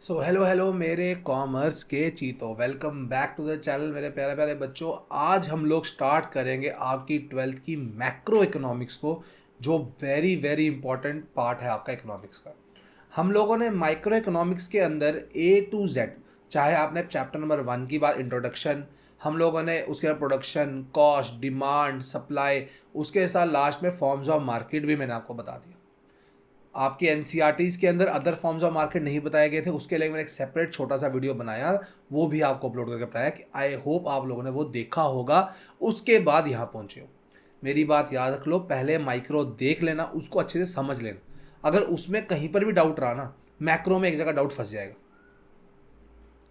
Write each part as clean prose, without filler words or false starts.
सो hello hello मेरे commerce के चीतो, welcome back to the channel मेरे प्यारे प्यारे बच्चों। आज हम लोग स्टार्ट करेंगे आपकी ट्वेल्थ की मैक्रो इकोनॉमिक्स को, जो वेरी वेरी इंपॉर्टेंट पार्ट है आपका इकोनॉमिक्स का। हम लोगों ने माइक्रो इकोनॉमिक्स के अंदर ए टू जेड, चाहे आपने चैप्टर नंबर 1 की बात इंट्रोडक्शन, हम लोगों ने उसके बाद प्रोडक्शन, कॉस्ट, डिमांड, सप्लाई, उसके साथ लास्ट में फॉर्म्स ऑफ मार्केट भी मैंने आपको बता दिया। आपके एनसीईआरटीज के अंदर अदर फॉर्म्स ऑफ मार्केट नहीं बताए गए थे, उसके लिए मैंने एक सेपरेट छोटा सा वीडियो बनाया, वो भी आपको अपलोड करके बताया कि आई होप आप लोगों ने वो देखा होगा, उसके बाद यहाँ पहुँचे हो। मेरी बात याद रख लो, पहले माइक्रो देख लेना, उसको अच्छे से समझ लेना। अगर उसमें कहीं पर भी डाउट रहा ना, मैक्रो में एक जगह डाउट फंस जाएगा,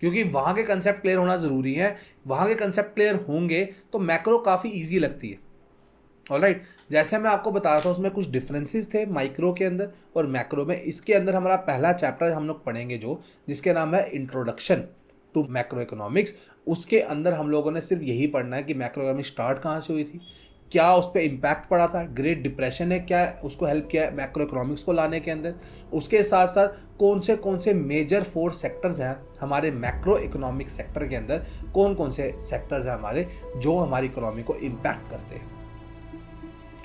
क्योंकि वहाँ के कंसेप्ट क्लियर होना ज़रूरी है। वहाँ के कंसेप्ट क्लियर होंगे तो मैक्रो काफ़ी ईजी लगती है। ऑलराइट, जैसे मैं आपको बता रहा था, उसमें कुछ डिफरेंसेस थे माइक्रो के अंदर और मैक्रो में। इसके अंदर हमारा पहला चैप्टर हम लोग पढ़ेंगे जो, जिसके नाम है इंट्रोडक्शन टू मैक्रो इकोनॉमिक्स। उसके अंदर हम लोगों ने सिर्फ यही पढ़ना है कि मैक्रो इकोनॉमिक्स स्टार्ट कहाँ से हुई थी, क्या उस पर इम्पैक्ट पड़ा था, ग्रेट डिप्रेशन ने क्या उसको हेल्प किया है मैक्रो इकोनॉमिक्स को लाने के अंदर। उसके साथ साथ कौन से मेजर 4 सेक्टर्स हैं हमारे मैक्रो इकोनॉमिक सेक्टर के अंदर, कौन से सेक्टर्स हैं हमारे जो हमारी इकोनॉमी को इम्पैक्ट करते हैं।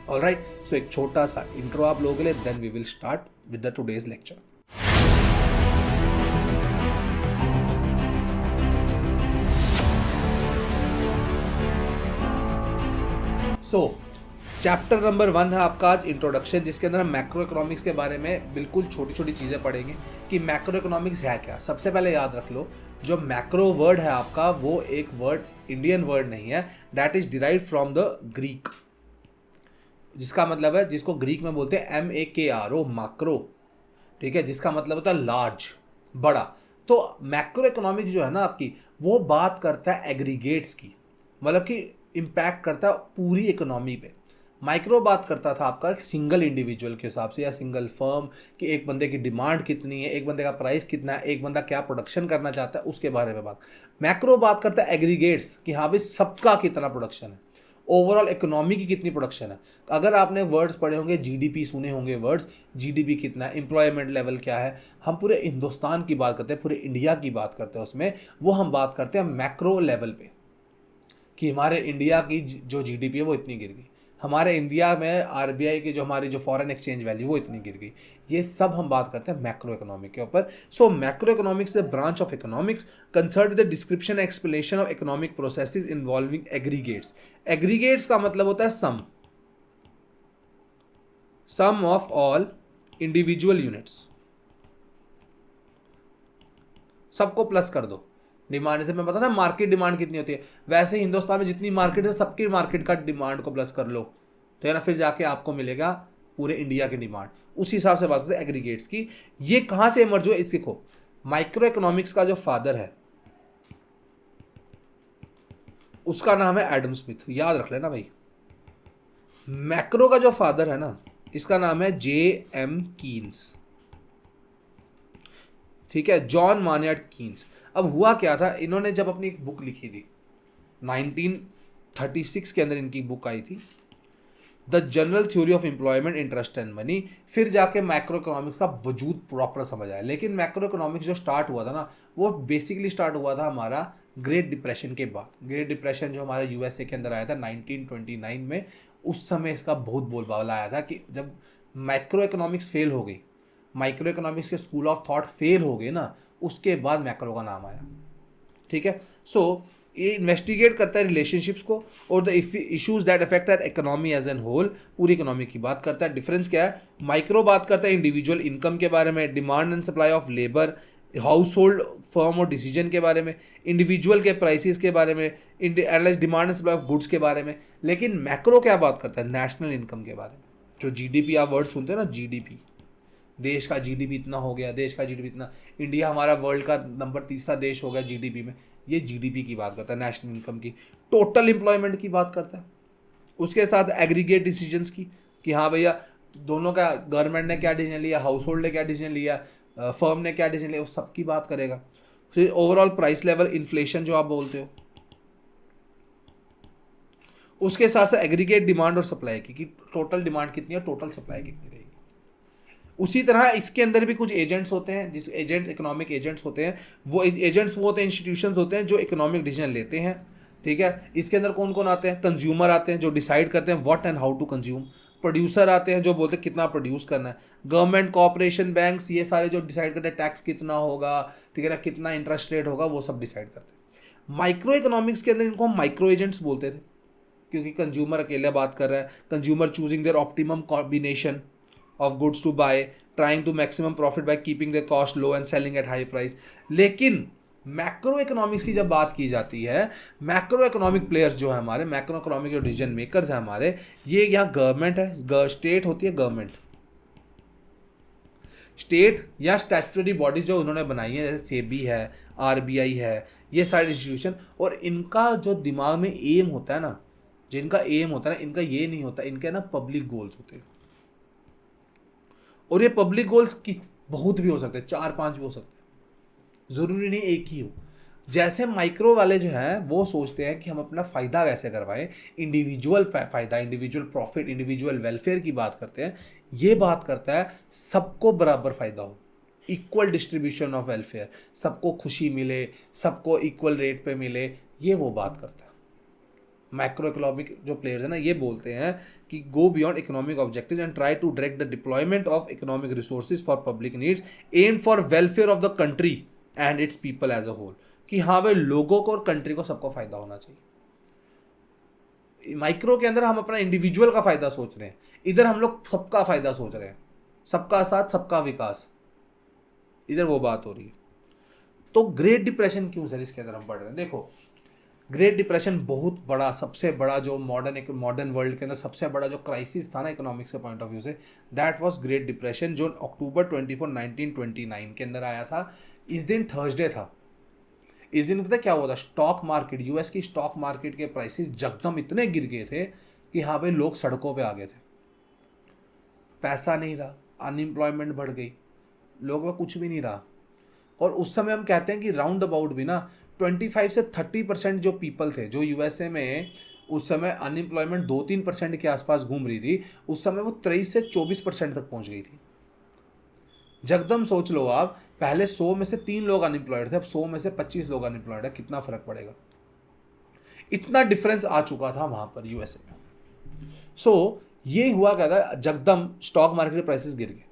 ऑलराइट, सो एक छोटा सा इंट्रो आप लोगों के लिए, then we will start with the today's lecture. So chapter number 1 है आपका आज इंट्रोडक्शन, जिसके अंदर हम मैक्रो इकोनॉमिक्स के बारे में बिल्कुल छोटी छोटी चीज़ें पढ़ेंगे कि मैक्रो इकोनॉमिक्स है क्या। सबसे पहले याद रख लो, जो मैक्रो वर्ड है आपका, वो एक वर्ड इंडियन वर्ड नहीं है, that is derive from the Greek, जिसका मतलब है, जिसको ग्रीक में बोलते हैं MAKRO, मैक्रो। ठीक है, जिसका मतलब होता है लार्ज, बड़ा। तो मैक्रो इकोनॉमिक्स जो है ना आपकी, वो बात करता है एग्रीगेट्स की, मतलब कि इम्पैक्ट करता है पूरी इकोनॉमी पे। माइक्रो बात करता था आपका एक सिंगल इंडिविजुअल के हिसाब से या सिंगल फर्म, कि एक बंदे की डिमांड कितनी है, एक बंदे का प्राइस कितना है, एक बंदा क्या प्रोडक्शन करना चाहता है, उसके बारे में बात। मैक्रो बात करता है एग्रीगेट्स, कि हाँ भाई सबका कितना प्रोडक्शन है, ओवरऑल इकोनॉमी की कितनी प्रोडक्शन है। अगर आपने वर्ड्स पढ़े होंगे, जीडीपी सुने होंगे वर्ड्स, जीडीपी कितना है, एम्प्लॉयमेंट लेवल क्या है, हम पूरे हिंदुस्तान की बात करते हैं, पूरे इंडिया की बात करते हैं उसमें, वो हम बात करते हैं मैक्रो लेवल पे, कि हमारे इंडिया की जो जीडीपी है वो इतनी गिर गई, हमारे इंडिया में आरबीआई की जो हमारी जो फॉरेन एक्सचेंज वैल्यू वो इतनी गिर गई। ये सब हम बात करते हैं मैक्रो इकोनॉमिक के ऊपर। सो macro economics is a branch of economics concern with the description and explanation of economic processes involving aggregates. Aggregates का मतलब होता है sum of all individual units, सबको प्लस कर दो। डिमांड से मैं बता था मार्केट डिमांड कितनी होती है, वैसे ही हिंदुस्तान में जितनी मार्केट है सबकी मार्केट का डिमांड को प्लस कर लो, तो है ना, फिर जाके आपको मिलेगा पूरे इंडिया की डिमांड। उसी हिसाब से बात करते हैं एग्रीगेट्स की। ये कहां से इमर्ज हुआ, इसके को माइक्रो इकोनॉमिक्स का जो फादर है उसका नाम है एडम स्मिथ, याद रख लेना भाई। मैक्रो का जो फादर है ना, इसका नाम है JM कीन्स। ठीक है, जॉन मान्यार्ड कीन्स। अब हुआ क्या था, इन्होंने जब अपनी एक बुक लिखी थी 1936 के अंदर, इनकी बुक आई थी the general theory of employment, interest and money, फिर जाके मैक्रो इकोनॉमिक्स का वजूद प्रॉपर समझ आया। लेकिन मैक्रो इकोनॉमिक्स जो स्टार्ट हुआ था ना, वो बेसिकली स्टार्ट हुआ था हमारा ग्रेट डिप्रेशन के बाद। ग्रेट डिप्रेशन जो हमारा USA के अंदर आया था 1929 में, उस समय इसका बहुत बोलबाला आया था कि जब मैक्रो इकोनॉमिक्स फेल हो गई, माइक्रो इकोनॉमिक्स के स्कूल ऑफ थॉट फेल हो गए ना, उसके बाद मैक्रो का नाम आया। ठीक है, सो ये इन्वेस्टिगेट करता है रिलेशनशिप्स को और the issues that affect that economy as an whole, पूरी इकोनॉमी की बात करता है। डिफरेंस क्या है, माइक्रो बात करता है इंडिविजुअल इनकम के बारे में, demand and supply of labour, house hold, firm और डिसीजन के बारे में, इंडिविजुअल के प्राइसेस के बारे में, analyse demand and supply of goods के बारे में। लेकिन मैक्रो क्या बात करता है, नेशनल इनकम के बारे में। जो जीडीपी आप वर्ड सुनते हैं ना, जीडीपी, देश का जीडीपी इतना हो गया, देश का जीडीपी इतना, इंडिया हमारा वर्ल्ड का नंबर 3 देश हो गया जीडीपी में, ये जीडीपी की बात करता है, नेशनल इनकम की। टोटल एम्प्लॉयमेंट की बात करता है, उसके साथ एग्रीगेट डिसीजंस की, कि हाँ भैया दोनों का, गवर्नमेंट ने क्या डिसीजन लिया, हाउस होल्ड ने क्या डिसीजन लिया, फर्म ने क्या डिसीजन लिया, उस सब की बात करेगा। फिर ओवरऑल प्राइस लेवल, इन्फ्लेशन जो आप बोलते हो, उसके साथ साथ एग्रीगेट डिमांड और सप्लाई की, कि टोटल डिमांड कितनी है, टोटल सप्लाई कितनी रहेगी। उसी तरह इसके अंदर भी कुछ एजेंट्स होते हैं, जिस एजेंट्स इकोनॉमिक एजेंट्स होते हैं, वो एजेंट्स वो होते हैं, इंस्टीट्यूशंस होते हैं जो इकोनॉमिक डिसीजन लेते हैं। ठीक है, इसके अंदर कौन कौन आते हैं? कंज्यूमर आते हैं जो डिसाइड करते हैं what and how to consume. Producer आते हैं जो बोलते हैं कितना प्रोड्यूस करना है। गवर्नमेंट, कॉर्पोरेशन, बैंक्स, ये सारे जो डिसाइड करते हैं टैक्स कितना होगा, ठीक है ना, कितना इंटरेस्ट रेट होगा, वो सब डिसाइड करते हैं। माइक्रो इकोनॉमिक्स के अंदर इनको हम माइक्रो एजेंट्स बोलते थे, क्योंकि कंज्यूमर अकेले बात कर रहा है, consumer choosing their optimum combination of goods to buy, trying to maximum profit by keeping their cost low and selling at high price. लेकिन मैक्रो इकोनॉमिक्स की जब बात की जाती है, मैक्रो इकोनॉमिक प्लेयर्स जो है हमारे, मैक्रो इकोनॉमिक जो डिसीजन मेकर्स हैं हमारे, ये यहाँ गवर्नमेंट है, स्टेट होती है गवर्नमेंट, स्टेट या स्टैट्यूटरी बॉडीज जो उन्होंने बनाई है, जैसे सेबी है, आरबीआई है, ये सारे इंस्टीट्यूशन। और इनका जो दिमाग में एम होता है ना, जिनका एम होता है ना, इनका ये नहीं होता, इनके ना पब्लिक गोल्स होते हैं। और ये पब्लिक गोल्स की बहुत भी हो सकते हैं, 4-5 भी हो सकते हैं, जरूरी नहीं एक ही हो। जैसे माइक्रो वाले जो हैं वो सोचते हैं कि हम अपना फ़ायदा कैसे करवाएं, इंडिविजुअल फ़ायदा, इंडिविजुअल प्रॉफिट, इंडिविजुअल वेलफेयर की बात करते हैं। ये बात करता है सबको बराबर फ़ायदा हो, इक्वल डिस्ट्रीब्यूशन ऑफ वेलफेयर, सबको खुशी मिले, सबको इक्वल रेट पे मिले, ये वो बात करता है। मैक्रो इकोनॉमिक जो प्लेयर्स हैं ना, ये बोलते हैं कि go beyond economic objectives and try to direct the deployment of economic resources for public needs, aim for welfare of the country and its people as a whole. कि हाँ भाई, लोगों को और कंट्री को सबको फायदा होना चाहिए। माइक्रो के अंदर हम अपना इंडिविजुअल का फायदा सोच रहे हैं, इधर हम लोग सबका फायदा सोच रहे हैं, सबका साथ सबका विकास, इधर वो बात हो रही है। तो ग्रेट डिप्रेशन क्यों सर इसके अंदर हम पढ़ रहे हैं? देखो, ग्रेट डिप्रेशन बहुत बड़ा, सबसे बड़ा जो मॉडर्न वर्ल्ड के अंदर सबसे बड़ा जो क्राइसिस था ना इकोनॉमिक्स के पॉइंट ऑफ व्यू से, दैट वाज ग्रेट डिप्रेशन, जो अक्टूबर 24, 1929 के अंदर आया था। इस दिन थर्सडे था। इस दिन पता क्या हुआ था? स्टॉक मार्केट, यूएस की स्टॉक मार्केट के प्राइसेस जकदम इतने गिर गए थे कि हाँ भाई, लोग सड़कों पे आ गए थे। पैसा नहीं रहा, अनएम्प्लॉयमेंट बढ़ गई, लोगों का कुछ भी नहीं रहा। और उस समय हम कहते हैं कि राउंड अबाउट भी ना 25 से 30% जो पीपल थे, जो यूएसए में उस समय अनएम्प्लॉयमेंट 2-3% के आसपास घूम रही थी, उस समय वो 23 से 24% तक पहुंच गई थी। जकदम सोच लो आप, पहले 100 में से 3 लोग अनएम्प्लॉयड थे, अब 100 में से 25 लोग अनएम्प्लॉयड है, कितना फर्क पड़ेगा? इतना डिफरेंस आ चुका था वहां पर यूएसए में। सो ये हुआ क्या था, जकदम स्टॉक मार्केट के प्राइसेस गिर गए।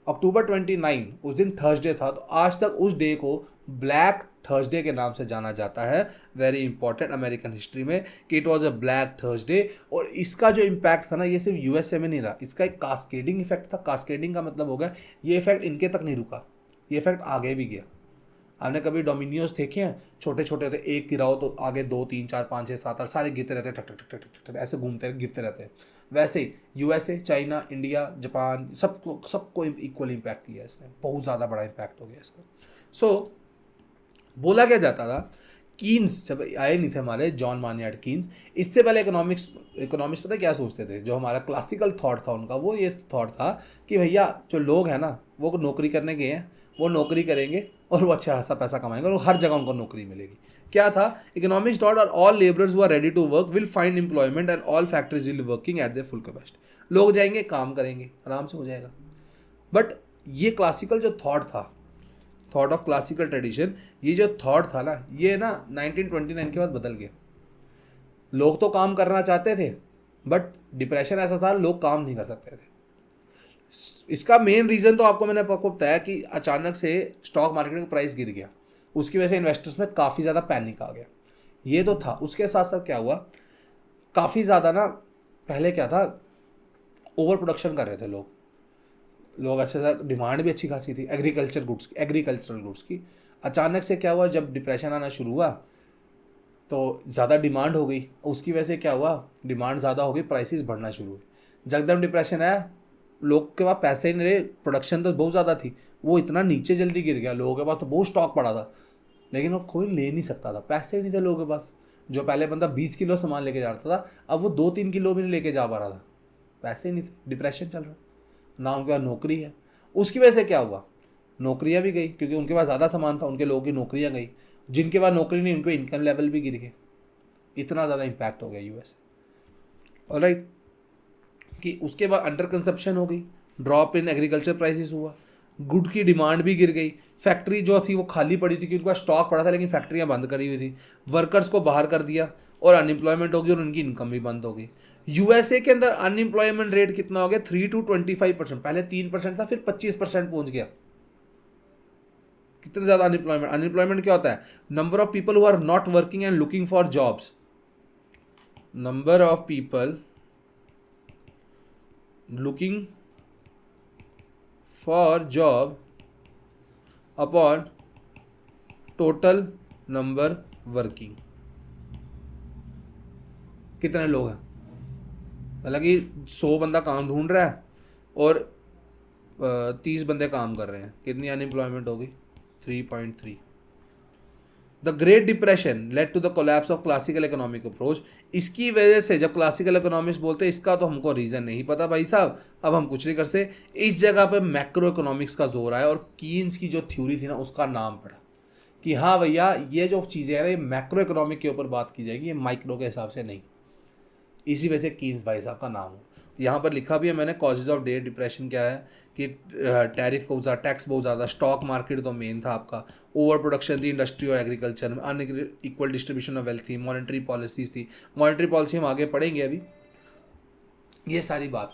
अक्टूबर 29 उस दिन थर्सडे था, तो आज तक उस डे को ब्लैक थर्सडे के नाम से जाना जाता है। वेरी इंपॉर्टेंट अमेरिकन हिस्ट्री में कि it was a black Thursday. और इसका जो इम्पैक्ट था ना, ये सिर्फ यूएसए में नहीं रहा, इसका एक कास्केडिंग इफेक्ट था। कास्केडिंग का मतलब हो गया, ये इफेक्ट इनके तक नहीं रुका, ये इफेक्ट आगे भी गया। आपने कभी डोमिनियोज देखे हैं? छोटे छोटे थे, एक गिराओ तो आगे 2, 3, 4, 5, 6, 7, 8 सारे गिरते रहते, ठक ठक ठक ठक ठक ऐसे घूमते गिरते रहते हैं। वैसे ही यूएसए, चाइना, इंडिया, जापान, सबको इक्वल इम्पैक्ट किया इसने, बहुत ज़्यादा बड़ा इम्पैक्ट हो गया इसका। सो बोला क्या जाता था, कीन्स जब आए नहीं थे हमारे, जॉन मान्यार्ड कीन्स, इससे पहले इकोनॉमिक्स पता क्या सोचते थे? जो हमारा क्लासिकल थॉट था उनका, वो ये थॉट था कि भैया जो लोग हैं ना, वो नौकरी करने गए हैं, वो नौकरी करेंगे और वो अच्छा खासा पैसा कमाएंगे और हर जगह उनको नौकरी मिलेगी। क्या था इकोनॉमिक्स थॉट? और all labourers who are ready to work will find employment and all factories will working at their full capacity. लोग जाएंगे, काम करेंगे, आराम से हो जाएगा। बट ये क्लासिकल जो थॉट था, थॉट ऑफ क्लासिकल ट्रेडिशन, ये जो थॉट था ना, ये ना 1929 के बाद बदल गया। लोग तो काम करना चाहते थे, बट डिप्रेशन ऐसा था, लोग काम नहीं कर सकते थे। इसका मेन रीज़न तो मैंने आपको बताया कि अचानक से स्टॉक मार्केट का प्राइस गिर गया, उसकी वजह से इन्वेस्टर्स में काफ़ी ज़्यादा पैनिक आ गया। ये तो था। उसके साथ साथ क्या हुआ, काफ़ी ज़्यादा ना, पहले क्या था, ओवर प्रोडक्शन कर रहे थे लोग अच्छे से, डिमांड भी अच्छी खासी थी एग्रीकल्चरल गुड्स की। अचानक से क्या हुआ, जब डिप्रेशन आना शुरू हुआ तो ज़्यादा डिमांड हो गई, उसकी वजह से क्या हुआ, डिमांड ज़्यादा हो गई, प्राइसेस बढ़ना शुरू हुए। जगदम डिप्रेशन आया, लोग के पास पैसे ही नहीं रहे, प्रोडक्शन तो बहुत ज़्यादा थी, वो इतना नीचे जल्दी गिर गया, लोगों के पास तो बहुत स्टॉक पड़ा था, लेकिन वो कोई ले नहीं सकता था, पैसे ही नहीं थे लोगों के पास। जो पहले बंदा 20 किलो सामान लेके जाता था, अब वो 2-3 किलो भी नहीं लेके जा पा रहा था, पैसे ही नहीं थे, डिप्रेशन चल रहा, ना उनके पास नौकरी है। उसकी वजह से क्या हुआ, नौकरियां भी गई, क्योंकि उनके पास ज़्यादा सामान था, उनके लोगों की नौकरियां गई। जिनके पास नौकरी नहीं, उनके इनकम लेवल भी गिर गए। इतना ज़्यादा इम्पैक्ट हो गया यूएस। ऑलराइट, कि उसके बाद अंडर कंजप्शन हो गई, ड्रॉप इन एग्रीकल्चर प्राइसेस हुआ, गुड की डिमांड भी गिर गई, फैक्ट्री जो थी वो खाली पड़ी थी क्योंकि उनका स्टॉक पड़ा था लेकिन फैक्ट्रियां बंद करी हुई थी, वर्कर्स को बाहर कर दिया और अनएम्प्लॉयमेंट हो गई और उनकी इनकम भी बंद हो गई। यूएसए के अंदर अनएम्प्लॉयमेंट रेट कितना हो गया 3 to 25%, पहले 3% था फिर 25% पहुंच गया। कितने ज्यादा अनएम्प्लॉयमेंट, अनएम्प्लॉयमेंट क्या होता है, number of people who are not working and looking for jobs, number of people looking for job upon total number working. कितने लोग हैं, हालांकि 100 बंदा काम ढूंढ रहा है और 30 बंदे काम कर रहे हैं, कितनी अनएम्प्लॉयमेंट होगी 3.3। The great depression led to the collapse of classical economic approach. इसकी वजह से जब क्लासिकल इकोनॉमिक्स बोलते हैं, इसका तो हमको रीजन नहीं पता भाई साहब, अब हम कुछ नहीं कर सकते। इस जगह पे मैक्रो इकोनॉमिक्स का जोर आया और कीन्स की जो थ्योरी थी ना उसका नाम पड़ा कि हाँ भैया ये जो चीज़ें हैं ना ये मैक्रो इकोनॉमिक के ऊपर बात की जाएगी, ये माइक्रो के हिसाब से नहीं। इसी वजह से कीन्स भाई साहब का नाम हो। यहाँ पर लिखा भी है मैंने, कॉजेज ऑफ डे डिप्रेशन क्या है कि टैरिफ बहुत ज़्यादा, टैक्स बहुत ज़्यादा, स्टॉक मार्केट तो मेन था आपका, ओवर प्रोडक्शन थी इंडस्ट्री और एग्रीकल्चर में, अनइक्वल डिस्ट्रीब्यूशन ऑफ वेल्थ थी, मॉनेटरी पॉलिसीज थी, मॉनेटरी पॉलिसी हम आगे पढ़ेंगे अभी, ये सारी बात।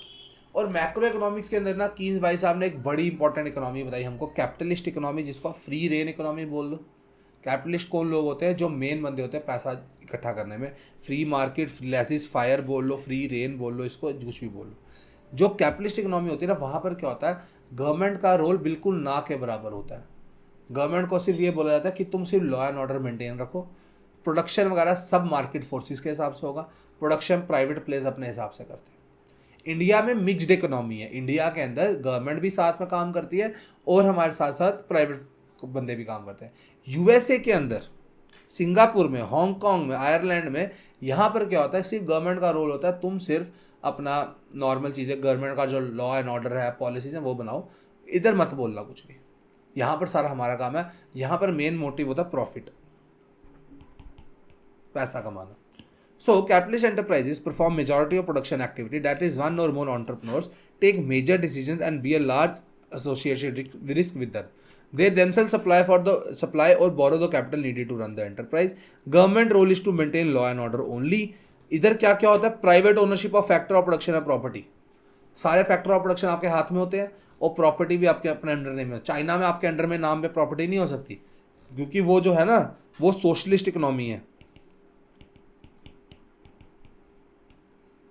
और मैक्रो इकोनॉमिक्स के अंदर ना कीन्स भाई साहब ने एक बड़ी इंपॉर्टेंट इकोनॉमी बताई हमको, कैपिटलिस्ट इकोनॉमी, जिसको फ्री रेन इकोनॉमी बोल दो। कैपिटलिस्ट कौन लोग होते हैं, जो मेन बंदे होते हैं पैसा इकट्ठा करने में, फ्री मार्केट, फ्रीलाइसिस फायर बोल लो, फ्री रेन बोल लो, इसको कुछ भी बोल लो। जो कैपिटलिस्ट इकोनॉमी होती है ना वहाँ पर क्या होता है, गवर्नमेंट का रोल बिल्कुल ना के बराबर होता है। गवर्नमेंट को सिर्फ ये बोला जाता है कि तुम सिर्फ लॉ एंड ऑर्डर मेंटेन रखो, प्रोडक्शन वगैरह सब मार्केट फोर्सेस के हिसाब से होगा, प्रोडक्शन प्राइवेट प्लेयर्स अपने हिसाब से करते हैं। इंडिया में मिक्स्ड इकोनॉमी है, इंडिया के अंदर गवर्नमेंट भी साथ में काम करती है और हमारे साथ साथ प्राइवेट बंदे भी काम करते हैं। यूएसए के अंदर, सिंगापुर में, हांगकांग में, आयरलैंड में, यहाँ पर क्या होता है, सिर्फ गवर्नमेंट का रोल होता है, तुम सिर्फ अपना नॉर्मल चीज़ें, गवर्नमेंट का जो लॉ एंड ऑर्डर है, पॉलिसीज हैं वो बनाओ, इधर मत बोलना कुछ भी। यहाँ पर सारा हमारा काम है, यहाँ पर मेन मोटिव होता है प्रॉफिट, पैसा कमाना। So, capitalist enterprises perform majority of production activity, that is one or more entrepreneurs take major decisions and bear large associated risk with them. They themselves supply or borrow the capital needed to run the enterprise. Government role is to maintain law and order only. इधर क्या क्या होता है, private ownership of factor of production है, property, सारे factor of production आपके हाथ में होते हैं और प्रॉपर्टी भी आपके अपने अंडर में। चाइना में आपके अंडर में नाम पे प्रॉपर्टी नहीं हो सकती क्योंकि वो जो है ना वो सोशलिस्ट इकोनॉमी है,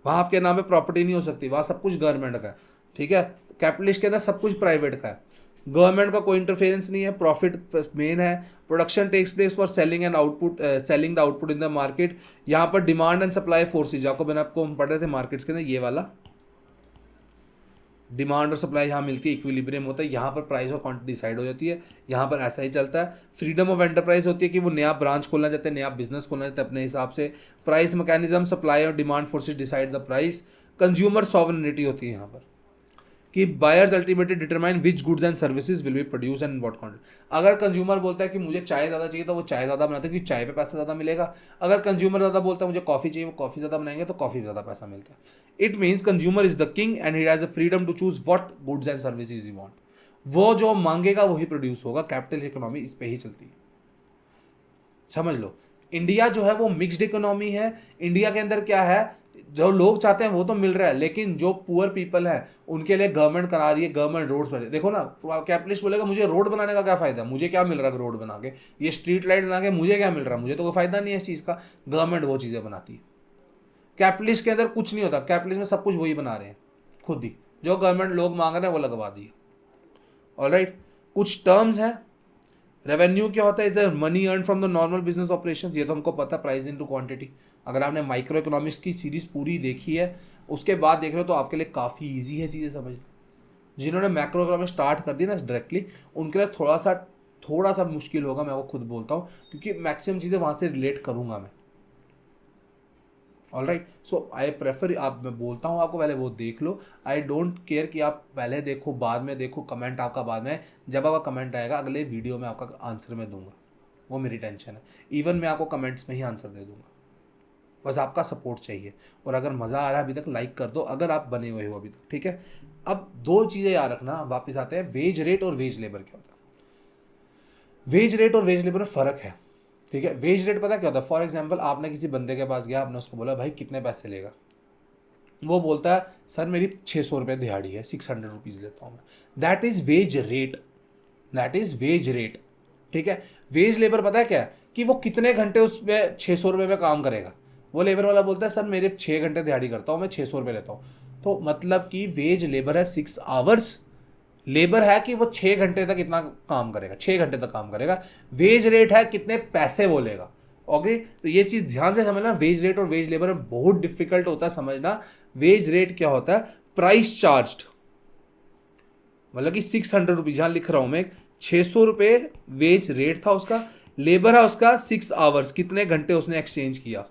वहाँ आपके नाम पे प्रॉपर्टी नहीं हो सकती, वहाँ सब कुछ गवर्नमेंट का है, ठीक है। कैपिटलिस्ट के अंदर सब कुछ प्राइवेट का है, गवर्नमेंट का कोई इंटरफेरेंस नहीं है, प्रॉफिट मेन है, production takes place for selling and output, selling the output in the market. यहाँ पर डिमांड एंड सप्लाई फोर्सेज, आपको मैंने आपको हम पढ़ रहे थे मार्केट्स के अंदर, ये वाला डिमांड और सप्लाई यहाँ मिलती है, इक्विलिब्रियम होता है, यहाँ पर प्राइस और क्वांटिटी डिसाइड हो जाती है, यहाँ पर ऐसा ही चलता है। फ्रीडम ऑफ एंटरप्राइज होती है कि वो नया ब्रांच खोलना चाहते हैं, नया बिजनेस खोलना चाहते हैं अपने हिसाब से। प्राइस मैकेनिज्म, सप्लाई और demand forces decide the price. Consumer sovereignty होती है यहाँ पर कि buyers ultimately determine which goods and services will be produce and what quantity. अगर कंज्यूमर बोलता है कि मुझे चाय ज़्यादा चाहिए तो वो चाय ज़्यादा बनाते हैं क्योंकि चाय पे पैसा ज़्यादा मिलेगा। अगर कंज्यूमर ज़्यादा बोलता है मुझे कॉफ़ी चाहिए, वो कॉफ़ी ज़्यादा बनाएंगे तो कॉफ़ी ज़्यादा पैसा मिलता है। It means consumer is the king and he has a freedom to choose what goods and services you want. वो जो मांगेगा वही प्रोड्यूस होगा। कैपिटल इकोनॉमी इस पे ही चलती है, समझ लो। इंडिया जो है वो मिक्स्ड इकोनॉमी है। इंडिया के अंदर क्या है, जो लोग चाहते हैं वो तो मिल रहा है, लेकिन जो पुअर पीपल है उनके लिए गवर्नमेंट करा रही है, गवर्नमेंट रोड्स बने। देखो ना, कैपिटलिस्ट बोलेगा मुझे रोड बनाने का क्या फायदा, मुझे क्या मिल रहा है रोड बना के, ये स्ट्रीट लाइट बना के मुझे क्या मिल रहा है, मुझे तो कोई फायदा नहीं है इस चीज़ का। गवर्नमेंट वो चीज़ें बनाती है। कैपिटलिस्ट के अंदर कुछ नहीं होता, कैपिटलिस्ट में सब कुछ वही बना रहे हैं खुद ही, जो गवर्नमेंट लोग मांग रहे हैं वो लगवा दिए। ऑलराइट, कुछ टर्म्स हैं। रेवेन्यू क्या होता है, is money earn from the normal business operation, ये तो हमको पता, प्राइस इनटू क्वांटिटी। अगर आपने माइक्रो इकोनॉमिक्स की सीरीज पूरी देखी है उसके बाद देख रहे हो तो आपके लिए काफ़ी ईजी है चीज़ें समझना। जिन्होंने मैक्रो इकोनॉमिक्स स्टार्ट कर दी ना डायरेक्टली, उनके लिए थोड़ा सा मुश्किल होगा, मैं वो खुद बोलता हूँ, क्योंकि मैक्सिमम चीज़ें वहाँ से रिलेट करूँगा मैं। ऑलराइट, सो आई प्रेफर, आप मैं बोलता हूँ आपको पहले वो देख लो। आई डोंट केयर कि आप पहले देखो बाद में देखो, कमेंट आपका बाद में, जब आपका कमेंट आएगा अगले वीडियो में आपका आंसर मैं दूंगा, वो मेरी टेंशन है। इवन मैं आपको कमेंट्स में ही आंसर दे दूंगा। बस आपका सपोर्ट चाहिए। और अगर मज़ा आ रहा है अभी तक लाइक कर दो, अगर आप बने हुए हो अभी तक, ठीक है। अब दो चीज़ें याद रखना, वापस आते हैं, वेज रेट और वेज लेबर क्या होता है। वेज रेट और वेज लेबर में फ़र्क है, ठीक है। वेज रेट पता क्या होता है, फॉर एग्जाम्पल आपने किसी बंदे के पास गया, आपने उसको बोला भाई कितने पैसे लेगा, वो बोलता है सर मेरी 600 रुपये दिहाड़ी है, 600 रुपीज़ लेता हूँ मैं। That is wage rate, that is wage rate, ठीक है। वेज लेबर पता है क्या है, कि वो कितने घंटे उसमें 600 रुपये में काम करेगा। वो लेबर वाला बोलता है सर मेरे 6 घंटे दिहाड़ी करता हूँ मैं, 600 रुपये लेता हूँ। तो मतलब कि वेज लेबर है 6 आवर्स, लेबर है कि वो 6 घंटे तक इतना काम करेगा, 6 घंटे तक काम करेगा। वेज रेट है कितने पैसे वो लेगा। ओके, तो ये चीज ध्यान से समझना, वेज रेट और वेज लेबर में बहुत डिफिकल्ट होता है समझना। वेज रेट क्या होता है, प्राइस चार्ज्ड, मतलब कि 600 रुपीज, जहां लिख रहा हूं मैं 600 रुपये वेज रेट था उसका, लेबर है उसका 6 आवर्स, कितने घंटे उसने एक्सचेंज किया।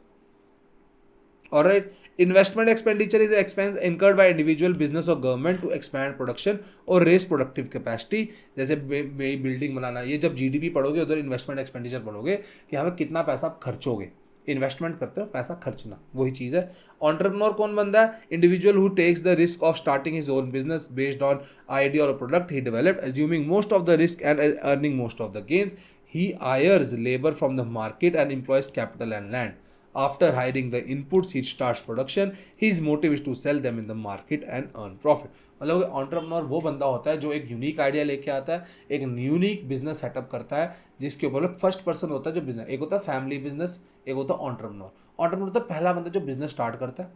Alright, investment expenditure is expense incurred by individual business और गवर्नमेंट टू एक्सपैंड प्रोडक्शन और रेस प्रोडक्टिव कैपेसिटी। जैसे बिल्डिंग बनाना, ये जब जीडीपी पढ़ोगे उधर इन्वेस्टमेंट एक्सपेंडिचर पढ़ोगे कि हमें कितना पैसा आप खर्चोगे, इन्वेस्टमेंट करते हो पैसा खर्चना, वही चीज़ है। एंटरप्रेन्योर कौन बनता है, individual who takes the risk of starting his own business based on idea और product he developed, assuming most of the risk and earning most of the gains. He hires labor from the market and employs capital and land. After hiring the inputs, he starts production. His motive is to sell them in the market and earn profit. मतलब entrepreneur वो बंदा होता है जो एक unique idea लेके आता है, एक यूनिक बिजनेस सेटअप करता है, जिसके ऊपर फर्स्ट पर्सन होता है जो बिजनेस, एक होता है फैमिली बिजनेस, एक होता है एंटरप्रेन्योर। एंटरप्रेन्योर तो पहला बंदा जो बिजनेस स्टार्ट करता है,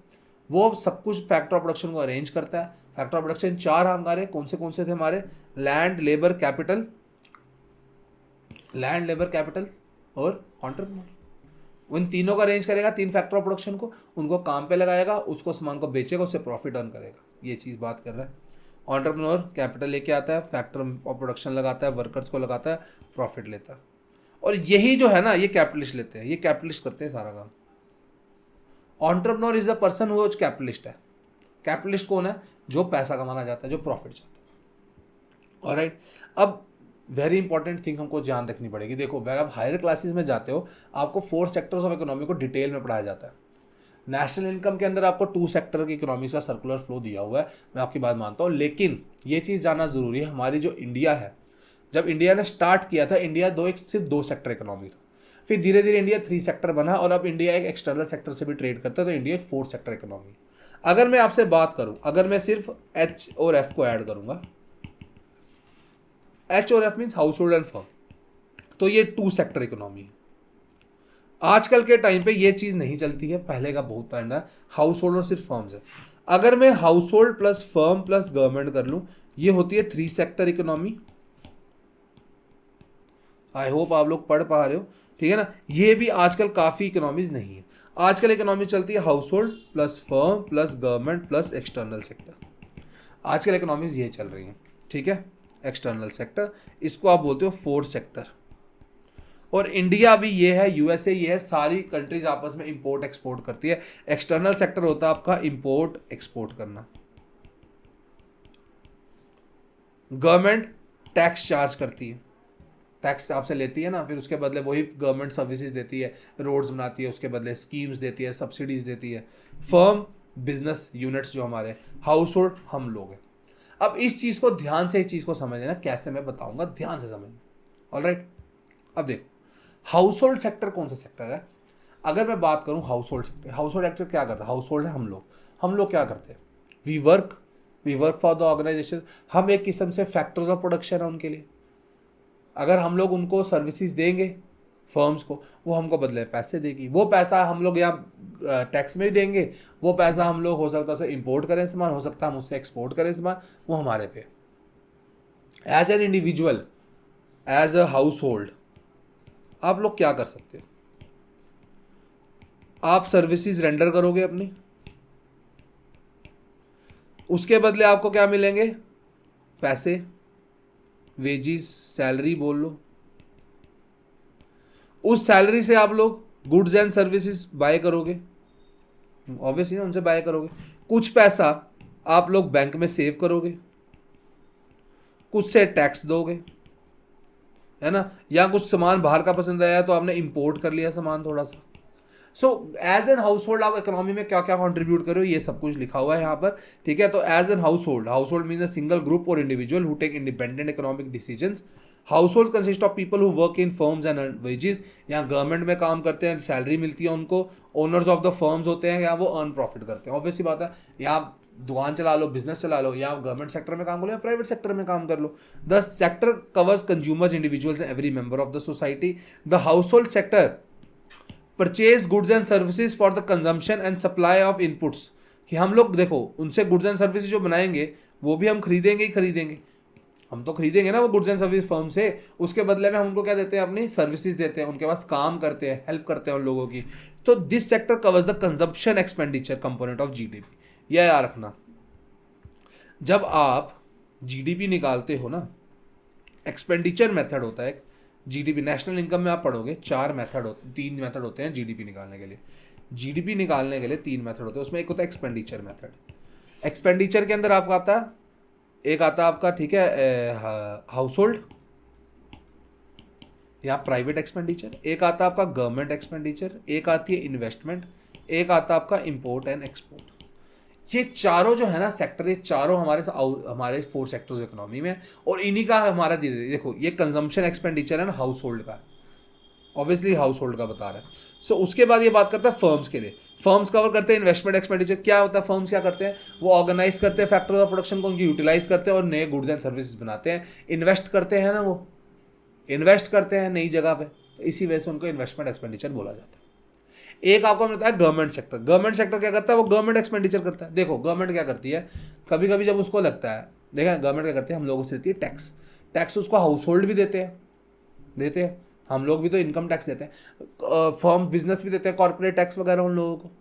वो सब कुछ फैक्टर ऑफ प्रोडक्शन को अरेंज करता है। फैक्टर ऑफ प्रोडक्शन चार हमारे कौन से थे हमारे, land labour capital, land labour capital और एंटरप्रेन्योर। उन तीनों का अरेंज करेगा, तीन फैक्टर ऑफ प्रोडक्शन को, उनको काम पे लगाएगा, उसको सामान को बेचेगा, उससे प्रॉफिट अर्न करेगा। ये चीज़ बात कर रहा है। एंटरप्रेन्योर कैपिटल लेके आता है, फैक्टर ऑफ प्रोडक्शन लगाता है, वर्कर्स को लगाता है, प्रॉफिट लेता है। और यही जो है ना, ये कैपिटलिस्ट लेते हैं, ये कैपिटलिस्ट करते हैं सारा काम। एंटरप्रेन्योर इज द पर्सन वो कैपिटलिस्ट है। कैपिटलिस्ट कौन है, जो पैसा कमाना चाहता है, जो प्रॉफिट चाहता है। ऑलराइट, अब वेरी इंपॉर्टेंट थिंग हमको ध्यान रखनी पड़ेगी। देखो, अगर आप हायर क्लासेस में जाते हो, आपको 4 सेक्टर्स ऑफ इकोनॉमी को डिटेल में पढ़ाया जाता है। नेशनल इनकम के अंदर आपको 2 सेक्टर की इकोनॉमी का सर्कुलर फ्लो दिया हुआ है, मैं आपकी बात मानता हूँ। लेकिन ये चीज़ जानना जरूरी है, हमारी जो इंडिया है, जब इंडिया ने स्टार्ट किया था, इंडिया सिर्फ 2 सेक्टर इकोनॉमी था। फिर धीरे धीरे इंडिया 3 सेक्टर बना, और अब इंडिया एक एक्सटर्नल सेक्टर से भी ट्रेड करता है, तो इंडिया एक 4 सेक्टर इकोनॉमी। अगर मैं आपसे बात करूं, अगर मैं सिर्फ एच और एफ को ऐड करूंगा, एच और F means house hold and firm, तो ये 2 सेक्टर इकोनॉमी है। आजकल के टाइम पे ये चीज नहीं चलती है, पहले का बहुत पॉइंट है, हाउस होल्ड और सिर्फ फर्म्स है। अगर मैं house hold plus firm plus government कर लूं, ये होती है 3 सेक्टर इकोनॉमी। आई होप आप लोग पढ़ पा रहे हो, ठीक है ना। ये भी आजकल काफी इकोनॉमीज नहीं है, आजकल इकोनॉमी चलती है house hold plus firm plus government plus external sector. आजकल इकोनॉमीज ये चल रही हैं, ठीक है। एक्सटर्नल सेक्टर, इसको आप बोलते हो 4 सेक्टर। और इंडिया भी ये है, यूएसए ये है, सारी कंट्रीज आपस में इंपोर्ट एक्सपोर्ट करती है। एक्सटर्नल सेक्टर होता है आपका इंपोर्ट एक्सपोर्ट करना। गवर्नमेंट टैक्स चार्ज करती है, टैक्स आपसे लेती है ना, फिर उसके बदले वही गवर्नमेंट सर्विसेज देती है, रोड्स बनाती है, उसके बदले स्कीम्स देती है, सब्सिडीज देती है। फर्म बिजनेस यूनिट्स जो हमारे, हाउस होल्ड हम लोग हैं। अब इस चीज को ध्यान से, इस चीज को समझना, कैसे मैं बताऊंगा, ध्यान से समझना। ऑलराइट, अब देखो, हाउस होल्ड सेक्टर कौन सा सेक्टर है। अगर मैं बात करूं house hold sector, house hold sector क्या करता है, हाउस होल्ड है हम लोग क्या करते हैं, we work for the organisation. हम एक किस्म से फैक्टर्स ऑफ प्रोडक्शन है उनके लिए। अगर हम लोग उनको सर्विसेज देंगे फर्म्स को, वो हमको बदले पैसे देगी, वो पैसा हम लोग यहाँ टैक्स में ही देंगे, वो पैसा हम लोग हो सकता है उसे इम्पोर्ट करें सामान, हो सकता है हम उससे एक्सपोर्ट करें सामान, वो हमारे पे। As an individual, as a household, आप लोग क्या कर सकते हो, आप सर्विसेज रेंडर करोगे अपनी, उसके बदले आपको क्या मिलेंगे, पैसे, वेजिस, सैलरी बोल लो। उस सैलरी से आप लोग गुड्स एंड सर्विसेज बाय करोगे, ऑब्वियसली ना, उनसे बाय करोगे। कुछ पैसा आप लोग बैंक में सेव करोगे, कुछ से टैक्स दोगे, है ना, या कुछ सामान बाहर का पसंद आया तो आपने इंपोर्ट कर लिया सामान थोड़ा सा। So as an household आप इकोनॉमी में क्या क्या कंट्रीब्यूट करो ये सब कुछ लिखा हुआ है यहाँ पर, ठीक है। तो as an household means a single group और individual who take independent economic decisions. Household consist of people who work in firms and earn wages, यहाँ गवर्नमेंट में काम करते हैं, सैलरी मिलती है उनको। ओनर्स ऑफ द फर्म्स होते हैं, यहाँ वो अर्न प्रॉफिट करते हैं। ऑब्वियसली बात है, यहाँ दुकान चला लो, बिजनेस चला लो, या गवर्नमेंट सेक्टर में काम कर लो या प्राइवेट सेक्टर में काम कर लो। The sector covers consumers, individuals, every member of the society. The household sector purchase goods and services for the consumption and supply of inputs, कि हम लोग देखो उनसे गुड्स एंड सर्विसेज जो बनाएंगे वो भी हम खरीदेंगे ही खरीदेंगे, हम तो खरीदेंगे ना वो गुड्स एंड सर्विस फर्म से, उसके बदले में हम उनको क्या देते हैं, अपनी सर्विसेज देते हैं, उनके पास काम करते हैं, हेल्प करते हैं उन लोगों की। तो this sector covers the consumption expenditure component of GDP. यह याद रखना, जब आप जीडीपी निकालते हो ना, एक्सपेंडिचर मेथड होता है जीडीपी, नेशनल इनकम में आप पढ़ोगे तीन मेथड होते हैं जीडीपी निकालने के लिए। जीडीपी निकालने के लिए तीन मेथड होते हैं, उसमें एक होता है एक्सपेंडिचर मेथड। एक्सपेंडिचर के अंदर आपका आता है, एक आता है आपका, ठीक है, हाउस होल्ड या प्राइवेट एक्सपेंडिचर, एक आता है आपका गवर्नमेंट एक्सपेंडिचर, एक आती है इन्वेस्टमेंट, एक आता है आपका इंपोर्ट एंड एक्सपोर्ट। ये चारों जो है ना सेक्टर, ये चारों हमारे 4 सेक्टर्स इकोनॉमी में, और इन्हीं का हमारा देखो ये कंजम्पशन एक्सपेंडिचर है ना हाउस होल्ड का, ऑब्वियसली हाउस होल्ड का बता रहा है। सो उसके बाद ये बात करता है फर्म्स के लिए। फर्म्स कवर करते हैं इन्वेस्टमेंट एक्सपेंडिचर। क्या होता है, फर्म्स क्या करते हैं, वो ऑर्गेनाइज करते हैं फैक्टर्स ऑफ प्रोडक्शन को, उनकी यूटिलाइज करते हैं और नए गुड्स एंड सर्विसेज बनाते हैं। इन्वेस्ट करते हैं ना, वो इन्वेस्ट करते हैं नई जगह पे, तो इसी वजह से उनको इन्वेस्टमेंट एक्सपेंडिचर बोला जाता है। एक आपको मिलता है गवर्नमेंट सेक्टर। गवर्नमेंट सेक्टर क्या करता है, वो गवर्नमेंट एक्सपेंडिचर करता है। देखो गवर्नमेंट क्या करती है, कभी कभी जब उसको लगता है, देखा गवर्नमेंट क्या करती है, हम लोगों से देती है टैक्स। टैक्स उसको हाउस होल्ड भी देते हैं, हम लोग भी तो इनकम टैक्स देते हैं, फर्म बिजनेस भी देते हैं कॉर्पोरेट टैक्स वगैरह उन लोगों को,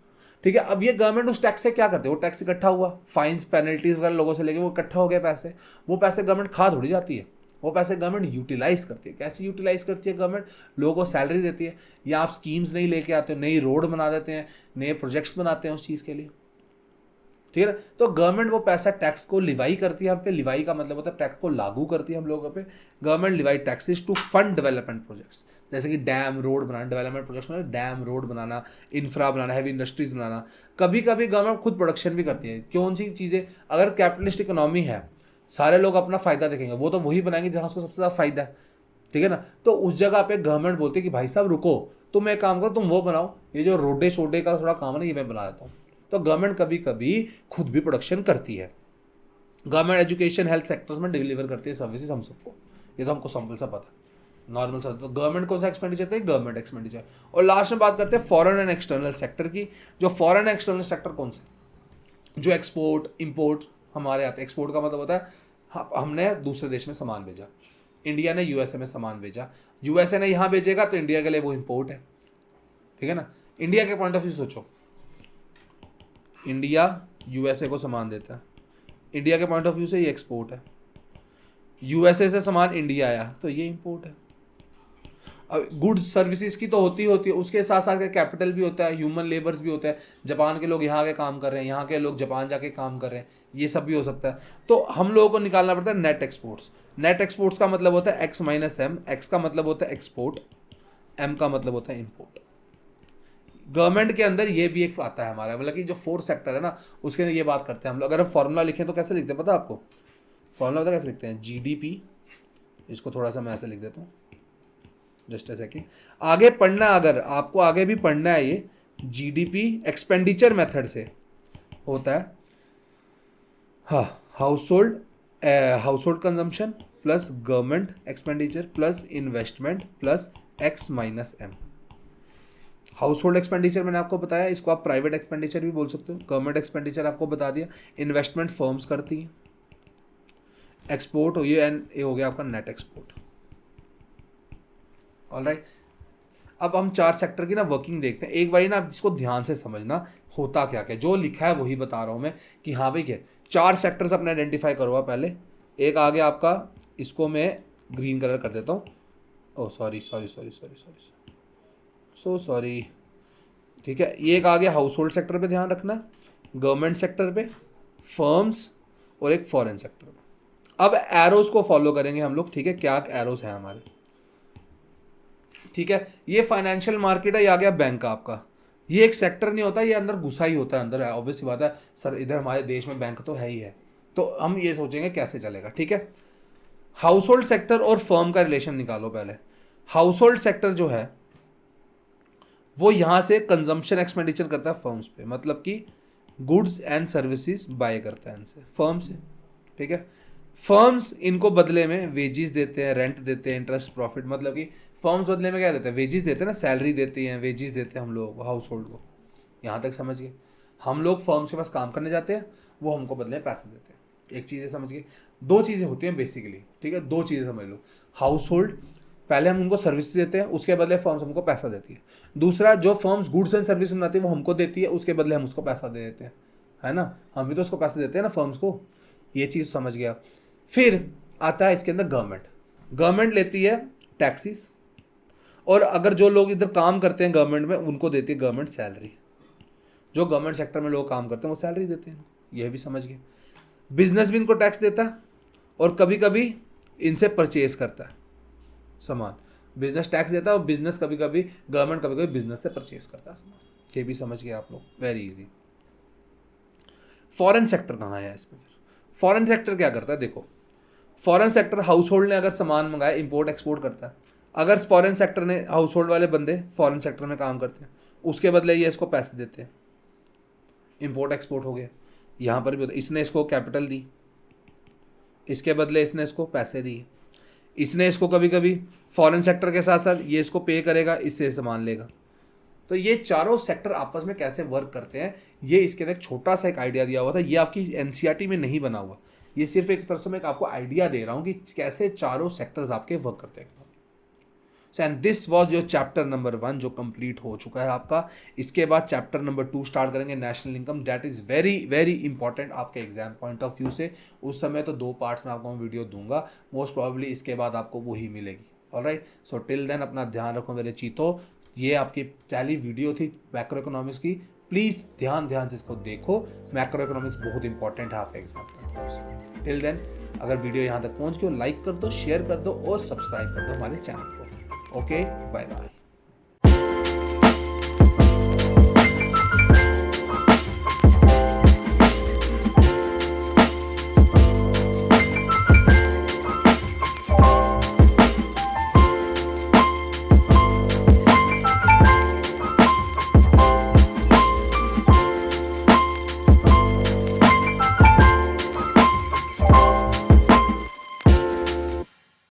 ठीक है। अब ये गवर्नमेंट उस टैक्स से क्या करते हैं, वो टैक्स इकट्ठा हुआ, फाइन्स पेनल्टीज वगैरह लोगों से लेके वो इकट्ठा हो गए पैसे, वो पैसे गवर्नमेंट खा थोड़ी जाती है, वो पैसे गवर्नमेंट यूटिलाइज करती है। कैसे यूटिलाइज करती है गवर्नमेंट, लोगों को सैलरी देती है, या आप स्कीम्स नहीं लेके आते हो, नई रोड बना देते हैं, नए प्रोजेक्ट्स बनाते हैं उस चीज़ के लिए, ठीक है ना। तो गवर्नमेंट वो पैसा टैक्स को लिवाई करती है हम पे, लिवाई का मतलब होता है टैक्स को लागू करती है हम लोगों पे। Government levy taxes to fund development projects, जैसे कि डैम रोड बनाना, डेवलपमेंट प्रोजेक्ट्स में डैम रोड बनाना, इंफ्रा बनाना, हैवी इंडस्ट्रीज बनाना। कभी कभी गवर्नमेंट खुद प्रोडक्शन भी करती है, कौन सी चीज़ें, अगर कैपिटलिस्ट इकोनॉमी है, सारे लोग अपना फायदा देखेंगे, वो तो वही बनाएंगे जहाँ उसको सबसे ज़्यादा फायदा है, ठीक है ना। तो उस जगह पे गवर्नमेंट बोलती है कि भाई साहब रुको, तुम एक काम करो, तुम वो बनाओ, ये जो रोडे शोडे का थोड़ा काम है ना, ये मैं बना देता हूँ। तो गवर्नमेंट कभी कभी खुद भी प्रोडक्शन करती है। गवर्नमेंट एजुकेशन हेल्थ सेक्टर्स में डिलीवर करती है सर्विसेज हम सबको, ये तो हमको सिंपल सा पता है, नॉर्मल सा। तो गवर्नमेंट कौन सा एक्सपेंडिचर है, गवर्नमेंट एक्सपेंडिचर। और लास्ट में बात करते हैं फॉरेन एंड एक्सटर्नल सेक्टर की। जो फॉरेन एक्सटर्नल सेक्टर कौन से, जो एक्सपोर्ट इंपोर्ट हमारे आते हैं। एक्सपोर्ट का मतलब होता है हमने दूसरे देश में सामान भेजा, इंडिया ने यूएसए में सामान भेजा, यूएसए ने यहाँ भेजेगा तो इंडिया के लिए वो इंपोर्ट है, ठीक है ना। इंडिया के पॉइंट ऑफ व्यू सोचो, इंडिया यूएसए को सामान देता है, इंडिया के पॉइंट ऑफ व्यू से ये एक्सपोर्ट है। यूएसए से सामान इंडिया आया तो ये इंपोर्ट है। अब गुड्स सर्विसेज की तो होती है, उसके साथ साथ कैपिटल भी होता है, ह्यूमन लेबर्स भी होता है, जापान के लोग यहाँ के काम कर रहे हैं, यहाँ के लोग जापान जाके काम कर रहे हैं, ये सब भी हो सकता है। तो हम लोगों को निकालना पड़ता है नेट एक्सपोर्ट्स। नेट एक्सपोर्ट्स का मतलब होता है एक्स माइनस एम, एक्स का मतलब होता है एक्सपोर्ट, एम का मतलब होता है इंपोर्ट। गवर्नमेंट के अंदर ये भी एक आता है हमारा, मतलब कि जो 4 सेक्टर है ना, उसके अंदर ये बात करते हैं हम लोग। अगर हम फॉर्मूला लिखें तो कैसे लिखते हैं पता है आपको, फॉर्मूला पता कैसे लिखते हैं, जीडीपी, इसको थोड़ा सा मैं ऐसे लिख देता हूँ, जस्ट अ सेकेंड। आगे पढ़ना, अगर आपको आगे भी पढ़ना है, ये जीडीपी एक्सपेंडिचर मेथड से होता है। हाँ, household consumption plus government expenditure plus investment plus X minus M. Household expenditure मैंने आपको बताया, इसको आप प्राइवेट एक्सपेंडिचर भी बोल सकते हो। गवर्नमेंट एक्सपेंडिचर आपको बता दिया, इन्वेस्टमेंट फर्म्स करती हैं, एक्सपोर्ट हो ये, एंड ये हो गया आपका नेट एक्सपोर्ट। ऑलराइट, अब हम 4 सेक्टर की ना वर्किंग देखते हैं एक बारी ना, आप जिसको ध्यान से समझना होता क्या क्या, जो लिखा है वही बता रहा हूँ मैं कि हाँ भाई क्या 4 सेक्टर्स अपने आइडेंटिफाई करो पहले। एक आ गया आपका, इसको मैं ग्रीन कलर कर देता हूँ, ओह सॉरी, ठीक है। ये एक आ गया हाउस होल्ड सेक्टर पे ध्यान रखना, गवर्नमेंट सेक्टर पे, फर्म्स और एक फॉरेन सेक्टर पे। अब एरोज को फॉलो करेंगे हम लोग, ठीक है, क्या एरोज हैं हमारे, ठीक है। ये फाइनेंशियल मार्केट है, ये आ गया बैंक का आपका। ये एक सेक्टर नहीं होता, ये अंदर घुसा ही होता है अंदर, ऑब्वियस बात है सर, इधर हमारे देश में बैंक तो है ही है, तो हम ये सोचेंगे कैसे चलेगा, ठीक है। हाउस होल्ड सेक्टर और फर्म का रिलेशन निकालो पहले। हाउस होल्ड सेक्टर जो है वो यहां से कंजम्पशन एक्सपेंडिचर करता है फर्म्स पे, मतलब कि गुड्स एंड सर्विसेज बाय करता है इनसे, फर्म से, ठीक है। फर्म्स इनको बदले में वेजेस देते हैं, रेंट देते हैं, इंटरेस्ट प्रॉफिट, मतलब कि फर्म्स बदले में क्या देते हैं, वेजेस देते हैं ना, सैलरी देती हैं, वेजेस देते हैं हम लोग हाउस होल्ड को। यहाँ तक समझ गए। हम लोग फर्म्स के पास काम करने जाते हैं, वो हमको बदले में पैसे देते हैं। एक चीज़ें समझ गए, दो चीज़ें होती हैं बेसिकली, ठीक है, दो चीज़ें समझ लो। हाउस होल्ड, पहले हम उनको सर्विस देते हैं, उसके बदले फर्म्स हमको पैसा देती है। दूसरा, जो फर्म्स गुड्स एंड सर्विस बनाती है वो हमको देती है, उसके बदले हम उसको पैसा दे देते हैं, है ना, हम भी तो उसको पैसे देते हैं ना फर्म्स को। ये चीज़ समझ गया। फिर आता है इसके अंदर गवर्नमेंट। गवर्नमेंट लेती है टैक्सीज, और अगर जो लोग इधर काम करते हैं गवर्नमेंट में, उनको देती है गवर्नमेंट सैलरी। जो गवर्नमेंट सेक्टर में लोग काम करते हैं वो सैलरी देते हैं, यह भी समझ गए। बिजनेस भी इनको टैक्स देता है, और कभी कभी इनसे परचेज करता है सामान। बिजनेस टैक्स देता है, और बिजनेस कभी कभी, गवर्नमेंट कभी कभी बिजनेस से परचेज करता है सामान। ये भी समझ गए आप लोग, वेरी इजी। फॉरेन सेक्टर कहाँ है इसमें? फिर फॉरेन सेक्टर क्या करता है, देखो, फॉरेन सेक्टर हाउस होल्ड ने अगर सामान मंगाया, इंपोर्ट एक्सपोर्ट करता है। अगर फॉरेन सेक्टर ने, हाउस होल्ड वाले बंदे फॉरेन सेक्टर में काम करते हैं, उसके बदले ये इसको पैसे देते हैं, इंपोर्ट एक्सपोर्ट हो गया। यहाँ पर भी इसने इसको कैपिटल दी, इसके बदले इसने इसको पैसे दिए। इसने इसको कभी कभी फॉरेन सेक्टर के साथ साथ ये इसको पे करेगा, इससे सामान लेगा। तो ये चारों सेक्टर आपस में कैसे वर्क करते हैं, ये इसके अंदर एक छोटा सा एक आइडिया दिया हुआ था। ये आपकी एनसीईआरटी में नहीं बना हुआ, ये सिर्फ एक तरह से मैं आपको आइडिया दे रहा हूँ कि कैसे चारों सेक्टर्स आपके वर्क करते हैं। So and this was your chapter number 1 जो कंप्लीट हो चुका है आपका। इसके बाद चैप्टर नंबर 2 स्टार्ट करेंगे, national income. That is very very important आपके एग्जाम पॉइंट ऑफ व्यू से। उस समय तो 2 पार्ट्स में आपको मैं वीडियो दूंगा, मोस्ट प्रॉब्ली इसके बाद आपको वही मिलेगी। ऑलराइट, सो टिल देन अपना ध्यान रखो मेरे चीतो। ये आपकी पहली वीडियो थी मैक्रो इकोनॉमिक्स की, प्लीज़ ध्यान से इसको देखो। मैक्रो इकोनॉमिक्स बहुत इंपॉर्टेंट है आपके एग्जाम पॉइंट ऑफ व्यू से। टिल देन, अगर वीडियो यहाँ तक पहुँच गई, लाइक कर दो, शेयर कर दो और सब्सक्राइब कर दो हमारे चैनल को। Okay, bye bye.